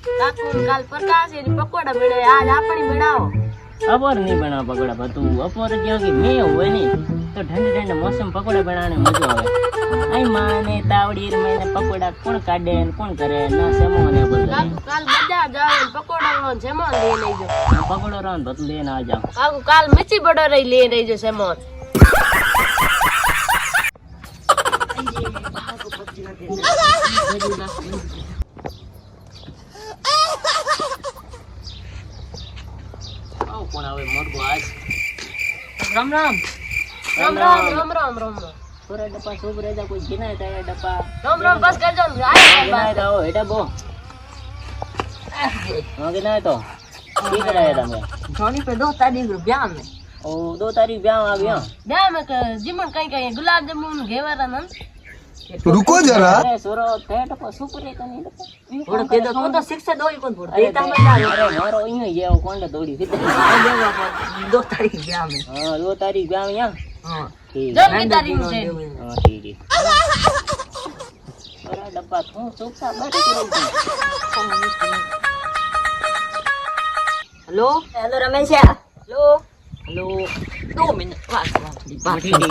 કાકુ કાલ પ્રકાશ એની પકોડા બનાવે આજ આપણી બનાવો અપોર નહીં બનાવ પકોડા ભતું અપોર ક્યાં કે મેં હોય ને તો ઠંડી ઠંડી મોસમ પકોડા બનાવવાની મજો આવે આઈ માને તાવડી રમાઈને પકોડા કોણ કાઢે ને કોણ કરે ના સેમો ને બધું કાકુ કાલ બજાર જાવ પકોડા નો સેમોન લઈ લેજો પકોડો રાન ભતું લઈને આ જાવ કાકુ કાલ મિર્ચી બડો રહી લઈ લેજો સેમોન કોણ આવે મોરગો આજ રામ રામ રામ રામ રામ રામ રામ થોડા ડબ્બા સુબ રેજા કોઈ ગિનાય તારે ડબ્બા રામ રામ બસ કરજો ને આય ગિનાય તો હેડા બો નો ગિનાય તો કી કરાયા તમે ધોની पे 2 तारीख ब्याह में ओ 2 तारीख ब्याह आ गया ब्याह में जीवन कहीं कहीं गुलाब जामुन घेवरा नन रुको जरा अरे सोरो टेट पर सुपरे कनी थोड़ा दे दो तो शिक्षा दो ही कौन फोड़ देता मैं अरे मारो इयो ये कोंडे दौड़ी फिर 2 तारीख ब्याह में हां 2 तारीख ब्याह में यहां हां ठीक जब की तारीख से हां ठीक है बड़ा डब्बा तो चुप सा बैठ hello hello Ramesh hello hello 2 minute बात ठीक है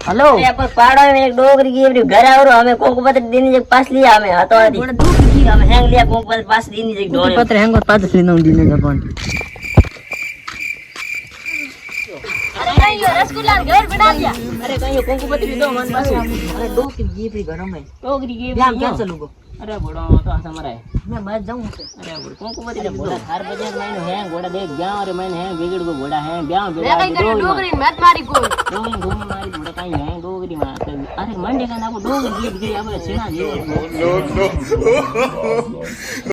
हेलो ये पर पाड़ो में एक डोगरी की एवरी घर आवरो हमें कोको पत्र दिन जग पास लिया हमें हतो आदि बड़ा दूर की हम हैंग लिया कोको पत्र पास दिन जग डोरे पत्र हैंग पास लेना दिन जबान अरे नहीं ये रसगुल्ला घर बना दिया अरे कहीं कोको पत्री दो मन पास अरे 2 की जीपी घर में डोगरी की ब्याह क्या चलूगो अरे बड़ो तो आसा मराय मैं मर जाऊं अरे बड़ो कोको पत्री बड़ा थार बजे मैंने है घोड़ा देख ब्याह रे मैंने है बिगड़ को घोड़ा है ब्याह मैं कहीं करे डोगरी मत मारी कोई डोगरी घूम मारी घोड़ा कहीं है डोगरी में अरे मंडे का ना को डोगरी गीत गई अब सेना जी